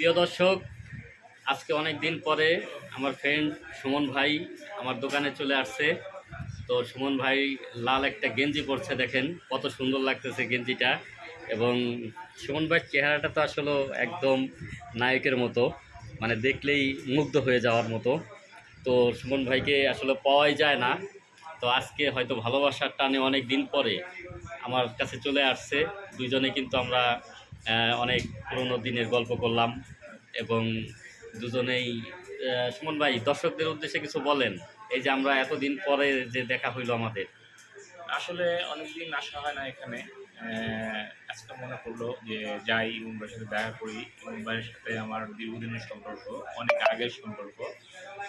প্রিয় দর্শক, আজকে অনেক দিন পরে আমার ফ্রেন্ড সুমন ভাই আমার দোকানে চলে আসছে। তো সুমন ভাই লাল একটা গেঞ্জি পরছে, দেখেন কত সুন্দর লাগতেছে গেঞ্জিটা। এবং সুমন ভাইয়ের চেহারাটা তো আসলে একদম নায়কের মতো, মানে দেখলেই মুগ্ধ হয়ে যাওয়ার মতো। তো সুমন ভাইকে আসলে পাওয়াই যায় না। তো আজকে হয়তো ভালোবাসার টানে অনেক দিন পরে আমার কাছে চলে আসছে। দুইজনে কিন্তু আমরা অনেক পুরোনো দিনের গল্প করলাম এবং দুজনেই সুমন ভাই, দর্শকদের উদ্দেশ্যে কিছু বলেন। এই যে আমরা এতদিন পরে যে দেখা হইলো আমাদের। আসলে অনেকদিন আসা হয় না এখানে। আজকে মনে পড়লো যে যাই ইমন ভাইয়ের সাথে দেখা করি। ইমন ভাইয়ের সাথে আমার দীর্ঘদিনের সম্পর্ক, অনেক আগের সম্পর্ক।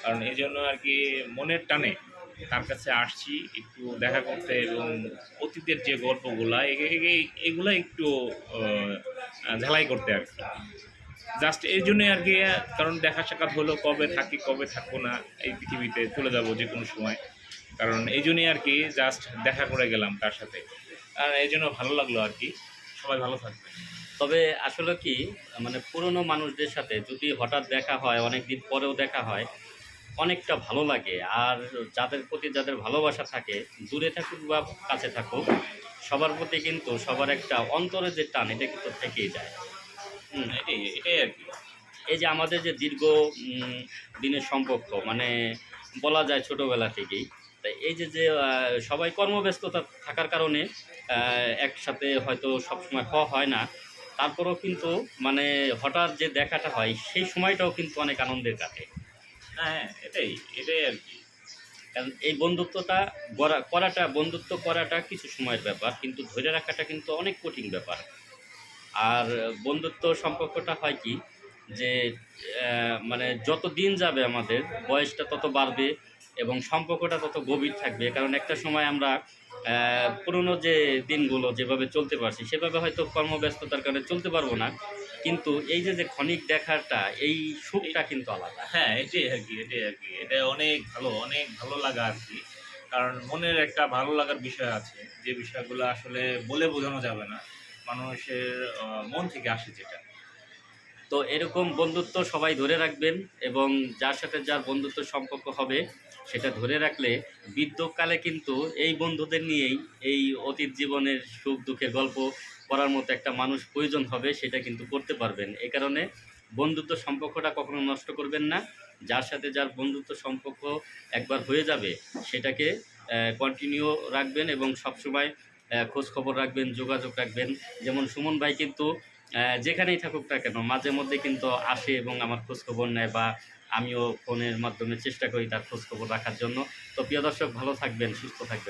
কারণ এই জন্য আর কি মনের টানে তার কাছে আসছি একটু দেখা করতে, এবং অতীতের যে গল্পগুলা এগুলা একটু ঝালাই করতে আর কি। জাস্ট এই জন্যই আর কি, কারণ দেখা সাক্ষাৎ হলো, কবে থাকি কবে থাকবো না, এই পৃথিবীতে চলে যাব যে কোনো সময়। কারণ এই জন্যই আর কি জাস্ট দেখা করে গেলাম তার সাথে, আর এই জন্য ভালো লাগলো আর কি। সবাই ভালো থাকবে। তবে আসলে কি, মানে পুরনো মানুষদের সাথে যদি হঠাৎ দেখা হয়, অনেক দিন পরেও দেখা হয়, অনেকটা ভালো লাগে। আর যাদের প্রতি যাদের ভালোবাসা থাকে, দূরে থাকুক বা কাছে থাকুক, সবার প্রতি কিন্তু সবার একটা অন্তরের যে টান, এটা কিন্তু থেকেই যায়। এটাই এটাই আর কি। এই যে আমাদের যে দীর্ঘ দিনের সম্পর্ক, মানে বলা যায় ছোটোবেলা থেকেই। তাই এই যে যে সবাই কর্মব্যস্ততা থাকার কারণে একসাথে হয়তো সবসময় হওয়া হয় না। তারপরেও কিন্তু মানে হঠাৎ যে দেখাটা হয়, সেই সময়টাও কিন্তু অনেক আনন্দের কাটে। হ্যাঁ, এটাই এটাই আর কি। কারণ এই বন্ধুত্বটা বন্ধুত্ব করাটা কিছু সময়ের ব্যাপার, কিন্তু ধরে রাখাটা কিন্তু অনেক কঠিন ব্যাপার। আর বন্ধুত্ব সম্পর্কটা হয় কি, যে মানে যত দিন যাবে আমাদের বয়সটা তত বাড়বে এবং সম্পর্কটা তত গভীর থাকবে। কারণ একটা সময় আমরা পুরনো যে দিনগুলো যেভাবে চলতে পারছি, সেভাবে হয়তো কর্মব্যস্ততার কারণে চলতে পারবো না, কিন্তু এই যে যে ক্ষণিক দেখাটা, এই সুখটা কিন্তু আলাদা। হ্যাঁ, এটাই আর কি, এটাই আর কি। এটা অনেক ভালো, অনেক ভালো লাগা আর কি। কারণ মনের একটা ভালো লাগার বিষয় আছে, যে বিষয়গুলো আসলে বলে বোঝানো যাবে না। মানুষের মন থেকে আসে যেটা। তো এরকম বন্ধুত্ব সবাই ধরে রাখবেন, এবং যার সাথে যার বন্ধুত্ব সম্পর্ক হবে সেটা ধরে রাখলে বৃদ্ধকালে কিন্তু এই বন্ধুদের নিয়েই এই অতীত জীবনের সুখ দুঃখের গল্প করার মতো একটা মানুষ প্রয়োজন হবে, সেটা কিন্তু করতে পারবেন। এই কারণে বন্ধুত্ব সম্পর্কটা কখনো নষ্ট করবেন না। যার সাথে যার বন্ধুত্ব সম্পর্ক একবার হয়ে যাবে, সেটাকে কন্টিনিউ রাখবেন এবং সবসময় খোঁজ খবর রাখবেন, যোগাযোগ রাখবেন। যেমন সুমন ভাই কিন্তু যেখানেই থাকুক না কেন মাঝে মধ্যে কিন্তু আসে এবং আমার খোঁজখবর নেয়, বা আমিও ফোনের মাধ্যমে চেষ্টা করি তার খোঁজখবর রাখার জন্য। তো প্রিয় দর্শক, ভালো থাকবেন, সুস্থ থাকবেন।